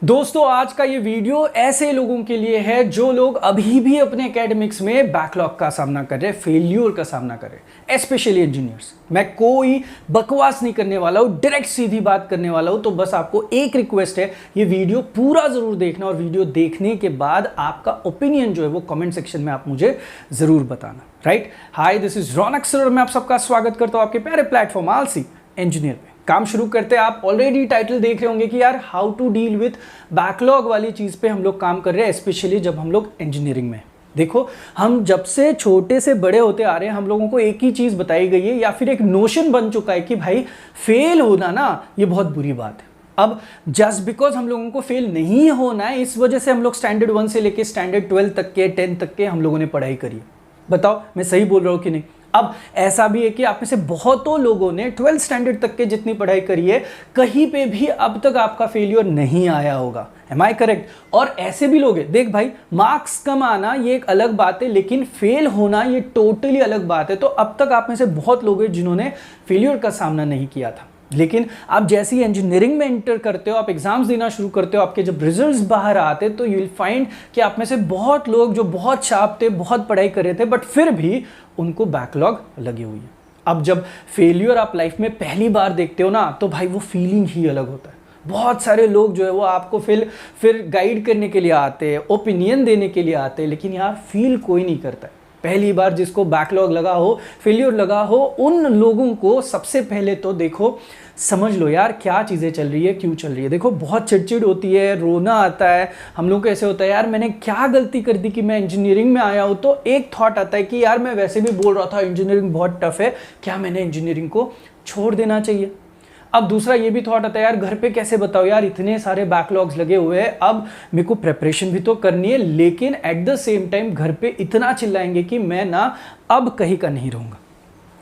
दोस्तों आज का ये वीडियो ऐसे लोगों के लिए है जो लोग अभी भी अपने एकेडमिक्स में बैकलॉग का सामना कर रहे हैं, फेल्यूर का सामना कर रहे हैं, स्पेशली इंजीनियर्स। मैं कोई बकवास नहीं करने वाला हूँ, डायरेक्ट सीधी बात करने वाला हूँ। तो बस आपको एक रिक्वेस्ट है, ये वीडियो पूरा जरूर देखना और वीडियो देखने के बाद आपका ओपिनियन जो है वो कमेंट सेक्शन में आप मुझे जरूर बताना। Right, hi this is Raunak sir और मैं आप सबका स्वागत करता हूँ आपके प्यारे प्लेटफॉर्म आलसी इंजीनियर पे। काम शुरू करते हैं। आप ऑलरेडी टाइटल देख रहे होंगे कि यार how to deal with backlog वाली चीज पे हम लोग काम कर रहे हैं, स्पेशली जब हम लोग इंजीनियरिंग में। देखो, हम जब से छोटे से बड़े होते आ रहे हैं, हम लोगों को एक ही चीज बताई गई है या फिर एक नोशन बन चुका है कि भाई फेल होना ना ये बहुत बुरी बात है। अब जस्ट बिकॉज हम लोगों को फेल नहीं होना है, इस वजह से हम लोग स्टैंडर्ड 1 से लेके स्टैंडर्ड 12 तक के 10 तक के हम लोगों ने पढ़ाई करी है। बताओ मैं सही बोल रहा हूं कि नहीं? अब ऐसा भी है कि आप में से बहुतों लोगों ने 12th स्टैंडर्ड तक के जितनी पढ़ाई करी है, कहीं पे भी अब तक आपका फेलियर नहीं आया होगा। Am I correct? और ऐसे भी लोग हैं, देख भाई, मार्क्स कम आना ये एक अलग बात है, लेकिन फेल होना ये टोटली अलग बात है। तो अब तक आप में से बहुत लोग हैं जिन्होंने फेलियर का सामना नहीं किया था, लेकिन आप जैसे ही इंजीनियरिंग में एंटर करते हो, आप एग्जाम्स देना शुरू करते हो, आपके जब रिजल्ट्स बाहर आते तो यू विल फाइंड कि आप में से बहुत लोग जो बहुत शार्प थे, बहुत पढ़ाई कर रहे थे, बट फिर भी उनको बैकलॉग लगी हुई है। अब जब फेलियर आप लाइफ में पहली बार देखते हो ना, तो भाई वो फीलिंग ही अलग होता है। बहुत सारे लोग जो है वो आपको फिर गाइड करने के लिए आते हैं, ओपिनियन देने के लिए आते हैं, लेकिन यार फील कोई नहीं करता है। पहली बार जिसको बैकलॉग लगा हो, फेलियर लगा हो, उन लोगों को सबसे पहले तो देखो, समझ लो यार क्या चीज़ें चल रही है, क्यों चल रही है। देखो, बहुत चिड़चिड़ होती है, रोना आता है, हम लोग को ऐसे होता है यार मैंने क्या गलती कर दी कि मैं इंजीनियरिंग में आया हूँ। तो एक थॉट आता है कि यार मैं वैसे भी बोल रहा था इंजीनियरिंग बहुत टफ है, क्या मैंने इंजीनियरिंग को छोड़ देना चाहिए? अब दूसरा ये भी थॉट आता है यार घर पे कैसे बताओ यार, इतने सारे बैकलॉग्स लगे हुए हैं, अब मेरे को प्रिपरेशन भी तो करनी है, लेकिन एट द सेम टाइम घर पे इतना चिल्लाएंगे कि मैं ना अब कहीं का नहीं रहूँगा।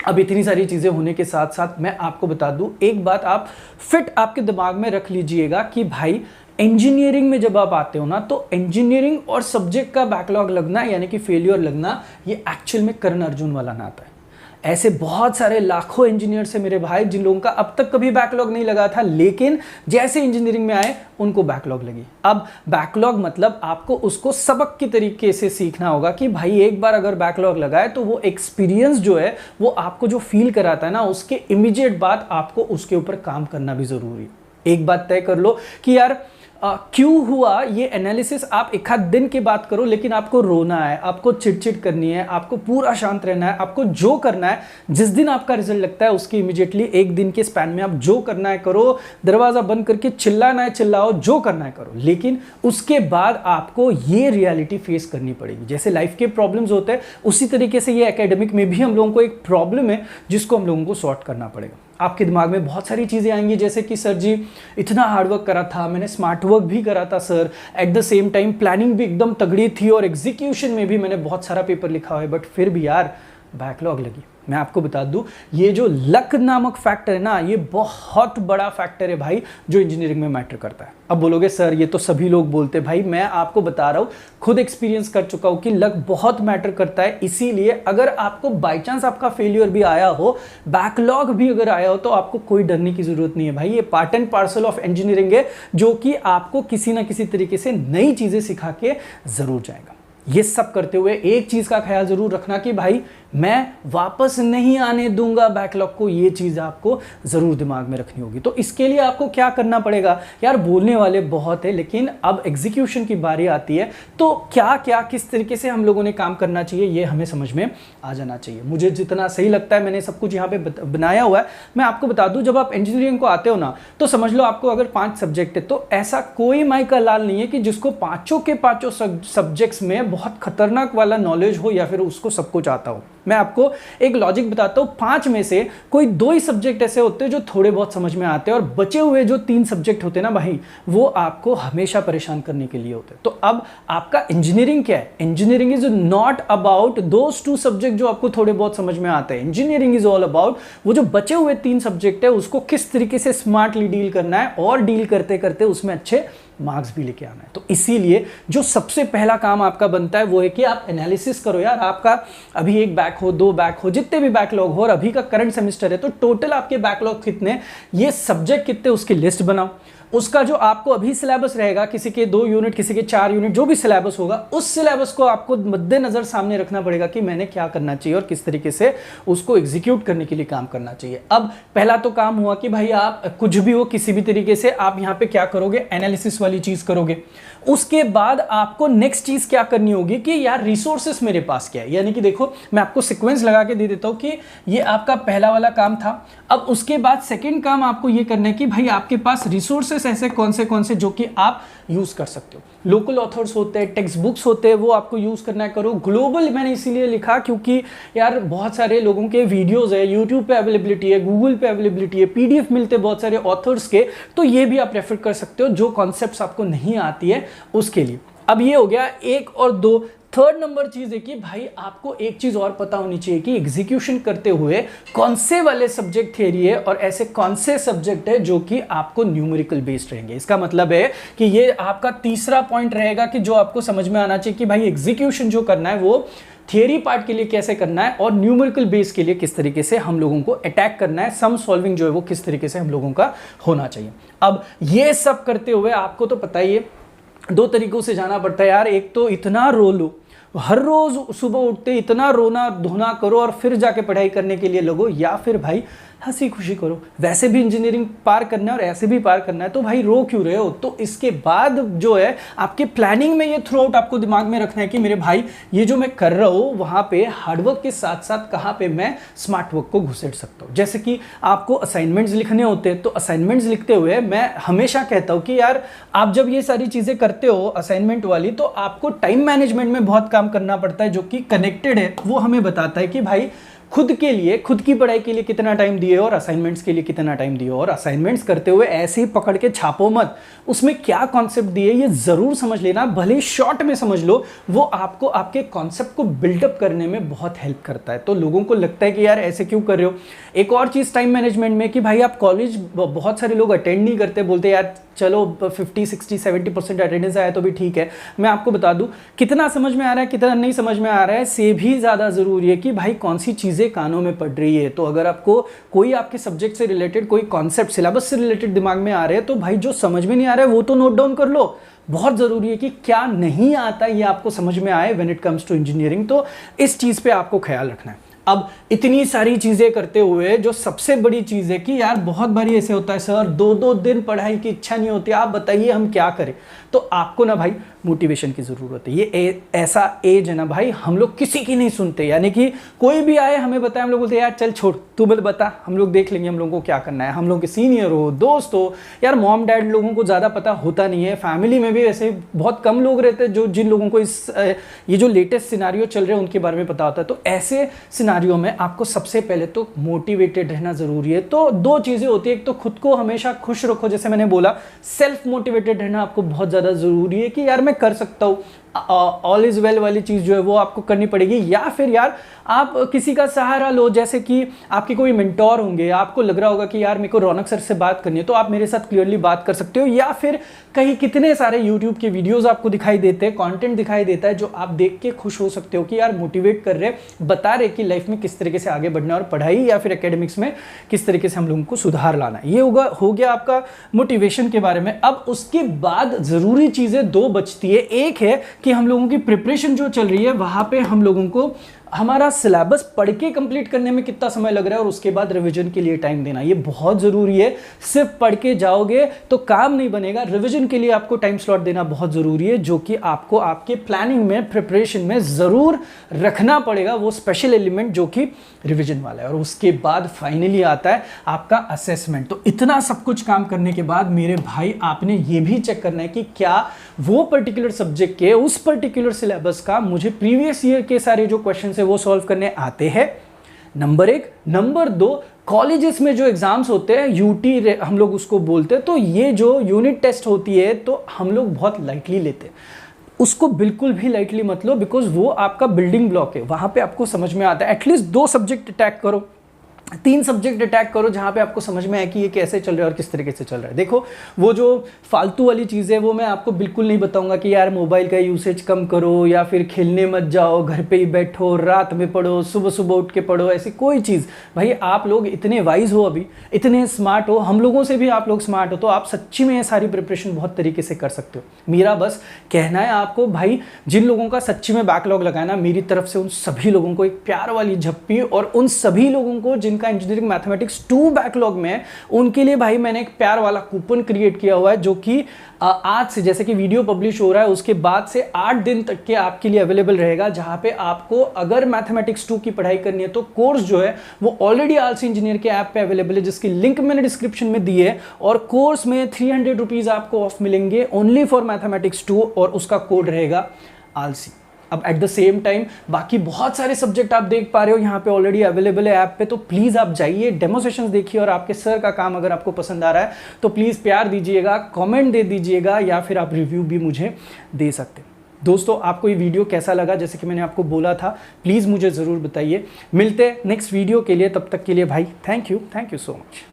अब इतनी सारी चीज़ें होने के साथ साथ मैं आपको बता दूं एक बात, आप फिट आपके दिमाग में रख लीजिएगा कि भाई इंजीनियरिंग में जब आप आते हो ना, तो इंजीनियरिंग और सब्जेक्ट का बैकलॉग लगना यानी कि फेलियर लगना, ये एक्चुअल में कर्ण अर्जुन वाला नाता है। ऐसे बहुत सारे लाखों इंजीनियर्स हैं मेरे भाई जिन लोगों का अब तक कभी बैकलॉग नहीं लगा था, लेकिन जैसे इंजीनियरिंग में आए उनको बैकलॉग लगी। अब बैकलॉग मतलब आपको उसको सबक के तरीके से सीखना होगा कि भाई एक बार अगर बैकलॉग लगा है तो वो एक्सपीरियंस जो है वो आपको जो फील कराता है ना, उसके इमीडिएट बाद आपको उसके ऊपर काम करना भी जरूरी है। एक बात तय कर लो कि यार क्यों हुआ, ये एनालिसिस आप एक आध दिन के बाद करो, लेकिन आपको रोना है, आपको चिड़चिड़ करनी है, आपको पूरा शांत रहना है, आपको जो करना है, जिस दिन आपका रिजल्ट लगता है उसके इमीडिएटली एक दिन के स्पैन में आप जो करना है करो, दरवाजा बंद करके चिल्लाना है चिल्लाओ, जो करना है करो, लेकिन उसके बाद आपको ये रियलिटी फेस करनी पड़ेगी। जैसे लाइफ के प्रॉब्लम्स होते हैं, उसी तरीके से ये एकेडमिक में भी हम लोगों को एक प्रॉब्लम है जिसको हम लोगों को सॉर्ट करना पड़ेगा। आपके दिमाग में बहुत सारी चीज़ें आएंगी, जैसे कि सर जी इतना हार्डवर्क करा था, मैंने स्मार्ट वर्क भी करा था sir, at the same time planning भी एकदम तगड़ी थी और एग्जीक्यूशन में भी मैंने बहुत सारा पेपर लिखा हुआ है, बट फिर भी यार बैकलॉग लगी। मैं आपको बता दूं, ये जो लक नामक फैक्टर है ना, ये बहुत बड़ा फैक्टर है भाई, जो इंजीनियरिंग में मैटर करता है। अब बोलोगे सर ये तो सभी लोग बोलते हैं, भाई मैं आपको बता रहा हूं, खुद एक्सपीरियंस कर चुका हूं कि लक बहुत मैटर करता है। इसीलिए अगर आपको बाई चांस आपका फेलियर भी आया हो, बैकलॉग भी अगर आया हो, तो आपको कोई डरने की जरूरत नहीं है भाई। ये part and parcel of engineering है, जो कि आपको किसी ना किसी तरीके से नई चीजें सिखा के जरूर जाएगा। ये सब करते हुए एक चीज का ख्याल जरूर रखना कि भाई मैं वापस नहीं आने दूंगा बैकलॉग को, ये चीज आपको जरूर दिमाग में रखनी होगी। तो इसके लिए आपको क्या करना पड़ेगा यार, बोलने वाले बहुत है, लेकिन अब एग्जीक्यूशन की बारी आती है, तो क्या क्या किस तरीके से हम लोगों ने काम करना चाहिए ये हमें समझ में आ जाना चाहिए। मुझे जितना सही लगता है मैंने सब कुछ यहाँ पे बनाया हुआ है। मैं आपको बता दूं, जब आप इंजीनियरिंग को आते हो ना, तो समझ लो आपको अगर 5 सब्जेक्ट है, तो ऐसा कोई माई का लाल नहीं है कि जिसको पांचों के पांचों सब्जेक्ट्स में बहुत खतरनाक वाला नॉलेज हो या फिर उसको सब कुछ आता हो। मैं आपको एक लॉजिक बताता हूं, 5 में से कोई 2 ही सब्जेक्ट ऐसे होते हैं जो थोड़े बहुत समझ में आते हैं, और बचे हुए जो 3 सब्जेक्ट होते हैं ना भाई, वो आपको हमेशा परेशान करने के लिए होते हैं। तो अब आपका इंजीनियरिंग क्या है? Engineering is not about those 2 subject जो आपको थोड़े बहुत समझ में आते हैं। इंजीनियरिंग इज ऑल अबाउट वो जो बचे हुए 3 सब्जेक्ट है, उसको किस तरीके से स्मार्टली डील करना है, और डील करते करते उसमें अच्छे मार्क्स भी लेके आना है। तो इसीलिए जो सबसे पहला काम आपका बनता है वो है कि आप एनालिसिस करो यार, आपका अभी 1 बैक हो, 2 बैक हो, जितने भी बैकलॉग हो, और अभी का करंट सेमेस्टर है तो टोटल आपके बैकलॉग कितने, ये सब्जेक्ट कितने, उसकी लिस्ट बनाओ। उसका जो आपको अभी सिलेबस रहेगा, किसी के 2 यूनिट, किसी के 4 यूनिट, जो भी सिलेबस होगा, उस सिलेबस को आपको मद्देनजर सामने रखना पड़ेगा कि मैंने क्या करना चाहिए और किस तरीके से उसको एग्जीक्यूट करने के लिए काम करना चाहिए। अब पहला तो काम हुआ कि भाई आप कुछ भी हो, किसी भी तरीके से आप यहाँ पे क्या करोगे, एनालिसिस वाली चीज करोगे। उसके बाद आपको नेक्स्ट चीज क्या करनी होगी कि यार रिसोर्सेस मेरे पास क्या है। यानी कि देखो, मैं आपको सीक्वेंस लगा के दे देता हूं कि ये आपका पहला वाला काम था। अब उसके बाद सेकंड काम आपको ये करना है कि भाई आपके पास रिसोर्सेस ऐसे कौन से जो कि आप यूज कर सकते हो। लोकल ऑथर्स होते हैं, टेक्स्ट बुक्स होते हैं, वो आपको यूज करना है, करो। ग्लोबल मैंने इसीलिए लिखा क्योंकि यार बहुत सारे लोगों के वीडियोस है, यूट्यूब पे अवेलेबिलिटी है, गूगल पे अवेलेबिलिटी है, पीडीएफ मिलते हैं बहुत सारे ऑथर्स के, तो ये भी आप रेफर कर सकते हो जो कॉन्सेप्ट्स आपको नहीं आती है उसके लिए। अब ये हो गया 1 और 2। थर्ड नंबर चीज है कि भाई आपको एक चीज और पता होनी चाहिए कि एग्जीक्यूशन करते हुए कौन से वाले सब्जेक्ट थियरी है और ऐसे कौन से सब्जेक्ट है जो कि आपको न्यूमेरिकल बेस्ड रहेंगे। इसका मतलब है कि ये आपका तीसरा पॉइंट रहेगा कि जो आपको समझ में आना चाहिए कि भाई एग्जीक्यूशन जो करना है वो थियरी पार्ट के लिए कैसे करना है और न्यूमेरिकल बेस के लिए किस तरीके से हम लोगों को अटैक करना है, सम सॉल्विंग जो है वो किस तरीके से हम लोगों का होना चाहिए। अब ये सब करते हुए आपको तो पता ही है 2 तरीकों से जाना पड़ता है यार। एक तो इतना रो लो, हर रोज सुबह उठते इतना रोना धोना करो और फिर जाके पढ़ाई करने के लिए लगो, या फिर भाई हंसी खुशी करो। वैसे भी इंजीनियरिंग पार करना है और ऐसे भी पार करना है, तो भाई रो क्यों रहे हो। तो इसके बाद जो है आपके प्लानिंग में ये थ्रू आउट आपको दिमाग में रखना है कि मेरे भाई ये जो मैं कर रहा हूँ वहाँ पे हार्डवर्क के साथ साथ कहाँ पे मैं स्मार्ट वर्क को घुसेड़ सकता हूँ। जैसे कि आपको असाइनमेंट्स लिखने होते हैं, तो असाइनमेंट्स लिखते हुए मैं हमेशा कहता हूँ कि यार आप जब ये सारी चीज़ें करते हो असाइनमेंट वाली, तो आपको टाइम मैनेजमेंट में बहुत काम करना पड़ता है जो कि कनेक्टेड है। वो हमें बताता है कि भाई खुद के लिए, खुद की पढ़ाई के लिए कितना टाइम दिए और असाइनमेंट्स के लिए कितना टाइम दिए। और असाइनमेंट्स करते हुए ऐसे ही पकड़ के छापो मत, उसमें क्या कॉन्सेप्ट दिए ये जरूर समझ लेना, भले ही शॉर्ट में समझ लो, वो आपको आपके कॉन्सेप्ट को बिल्डअप करने में बहुत हेल्प करता है। तो लोगों को लगता है कि यार ऐसे क्यों कर रहे हो। एक और चीज़ टाइम मैनेजमेंट में कि भाई आप कॉलेज बहुत सारे लोग अटेंड नहीं करते, बोलते यार चलो 50, 60, 70% अटेंडेंस आया तो भी ठीक है। मैं आपको बता दूं कितना समझ में आ रहा है कितना नहीं समझ में आ रहा है से भी ज़्यादा ज़रूरी है कि भाई कौन सी चीज़ें कानों में पड़ रही है। तो अगर आपको कोई आपके सब्जेक्ट से रिलेटेड कोई कॉन्सेप्ट सिलेबस से रिलेटेड दिमाग में आ रहे हैं, तो भाई जो समझ में नहीं आ रहा है वो तो नोट डाउन कर लो। बहुत ज़रूरी है कि क्या नहीं आता ये आपको समझ में आए when it comes to engineering. तो इस चीज़ पे आपको ख्याल रखना है। अब इतनी सारी चीज़ें करते हुए जो सबसे बड़ी चीज़ है कि यार बहुत बारी ऐसे होता है सर 2-2 दिन पढ़ाई की इच्छा नहीं होती, आप बताइए हम क्या करें। तो आपको ना भाई मोटिवेशन की ज़रूरत है। ये ऐसा एज है ना भाई, हम लोग किसी की नहीं सुनते। यानी कि कोई भी आए हमें बताए, हम लोग बोलते यार चल छोड़ तू बता, हम लोग देख लेंगे हम लोगों को क्या करना है। हम लोग के सीनियर हो, दोस्त हो, यार मॉम डैड लोगों को ज़्यादा पता होता नहीं है। फैमिली में भी ऐसे बहुत कम लोग रहते हैं जो जिन लोगों को ये जो लेटेस्ट सिनारियो चल रहे हैं उनके बारे में पता होता है। तो ऐसे सिनारियो में आपको सबसे पहले तो मोटिवेटेड रहना ज़रूरी है। तो 2 चीज़ें होती है, एक तो खुद को हमेशा खुश रखो, जैसे मैंने बोला सेल्फ मोटिवेटेड रहना आपको बहुत ज़्यादा ज़रूरी है कि यार मैं कर सकता हूँ। ऑल इज वेल वाली चीज़ जो है वो आपको करनी पड़ेगी। या फिर यार आप किसी का सहारा लो, जैसे कि आपके कोई मेंटोर होंगे, आपको लग रहा होगा कि यार मेरे को रौनक सर से बात करनी है, तो आप मेरे साथ क्लियरली बात कर सकते हो। या फिर कहीं कितने सारे यूट्यूब के वीडियोस आपको दिखाई देते हैं, कंटेंट दिखाई देता है जो आप देख के खुश हो सकते हो कि यार मोटिवेट कर रहे, बता रहे कि लाइफ में किस तरीके से आगे बढ़ना है और पढ़ाई या फिर एकेडमिक्स में किस तरीके से हम लोगों को सुधार लाना है। ये हो गया आपका मोटिवेशन के बारे में। अब उसके बाद ज़रूरी चीज़ें 2 बचती है। एक है कि हम लोगों की प्रिपरेशन जो चल रही है वहाँ पे हम लोगों को हमारा सिलेबस पढ़ के कंप्लीट करने में कितना समय लग रहा है और उसके बाद रिवीजन के लिए टाइम देना, ये बहुत ज़रूरी है। सिर्फ पढ़ के जाओगे तो काम नहीं बनेगा, रिवीजन के लिए आपको टाइम स्लॉट देना बहुत ज़रूरी है, जो कि आपको आपके प्लानिंग में, प्रिपरेशन में ज़रूर रखना पड़ेगा, वो स्पेशल एलिमेंट जो कि रिवीजन वाला है। और उसके बाद फाइनली आता है आपका असेसमेंट। तो इतना सब कुछ काम करने के बाद मेरे भाई आपने ये भी चेक करना है कि क्या वो पर्टिकुलर सब्जेक्ट के उस पर्टिकुलर सिलेबस का मुझे प्रीवियस ईयर के सारे जो क्वेश्चन है वो सॉल्व करने आते हैं, नंबर 1। नंबर 2, कॉलेजेस में जो एग्जाम्स होते हैं यूटी हम लोग उसको बोलते हैं, तो ये जो यूनिट टेस्ट होती है तो हम लोग बहुत लाइटली लेते हैं। उसको बिल्कुल भी लाइटली मत लो, बिकॉज वो आपका बिल्डिंग ब्लॉक है, वहां पे आपको समझ में आता है। एटलीस्ट 2 सब्जेक्ट अटैक करो, 3 सब्जेक्ट अटैक करो जहाँ पे आपको समझ में आए कि ये कैसे चल रहा है और किस तरीके से चल रहा है। देखो वो जो फालतू वाली चीज़ है वो मैं आपको बिल्कुल नहीं बताऊंगा कि यार मोबाइल का यूसेज कम करो या फिर खेलने मत जाओ, घर पे ही बैठो, रात में पढ़ो, सुबह सुबह उठ के पढ़ो, ऐसी कोई चीज़। भाई आप लोग इतने वाइज हो, अभी इतने स्मार्ट हो, हम लोगों से भी आप लोग स्मार्ट हो, तो आप सच्ची में ये सारी प्रिपरेशन बहुत तरीके से कर सकते हो। मेरा बस कहना है आपको भाई, जिन लोगों का सच्ची में बैकलॉग लगाना, मेरी तरफ से उन सभी लोगों को एक प्यार वाली झप्पी, और उन सभी लोगों को जिनका इंजीनियरिंग मैथमेटिक्स 2 बैकलॉग में है, उनके लिए भाई मैंने एक प्यार वाला कूपन क्रिएट किया हुआ है, जो कि आज से, जैसे कि वीडियो पब्लिश हो रहा है उसके बाद से 8 दिन तक के आपके लिए अवेलेबल रहेगा, जहां पे आपको अगर मैथमेटिक्स 2 की पढ़ाई करनी है तो कोर्स जो है वो ऑलरेडी आलसी इंजीनियर के ऐप पे अवेलेबल है, जिसकी लिंक मैंने डिस्क्रिप्शन में दी है, और कोर्स में 300 रुपीज आपको ऑफ मिलेंगे ओनली फॉर मैथमेटिक्स 2, और उसका कोड रहेगा आलसी। अब एट द सेम टाइम बाकी बहुत सारे सब्जेक्ट आप देख पा रहे हो यहाँ पे ऑलरेडी अवेलेबल है ऐप पे, तो प्लीज आप जाइए, डेमो सेशंस देखिए, और आपके सर का काम अगर आपको पसंद आ रहा है तो प्लीज प्यार दीजिएगा, कमेंट दे दीजिएगा, या फिर आप रिव्यू भी मुझे दे सकते हैं। दोस्तों आपको ये वीडियो कैसा लगा, जैसे कि मैंने आपको बोला था, प्लीज मुझे जरूर बताइए। मिलते हैं नेक्स्ट वीडियो के लिए, तब तक के लिए भाई थैंक यू सो मच।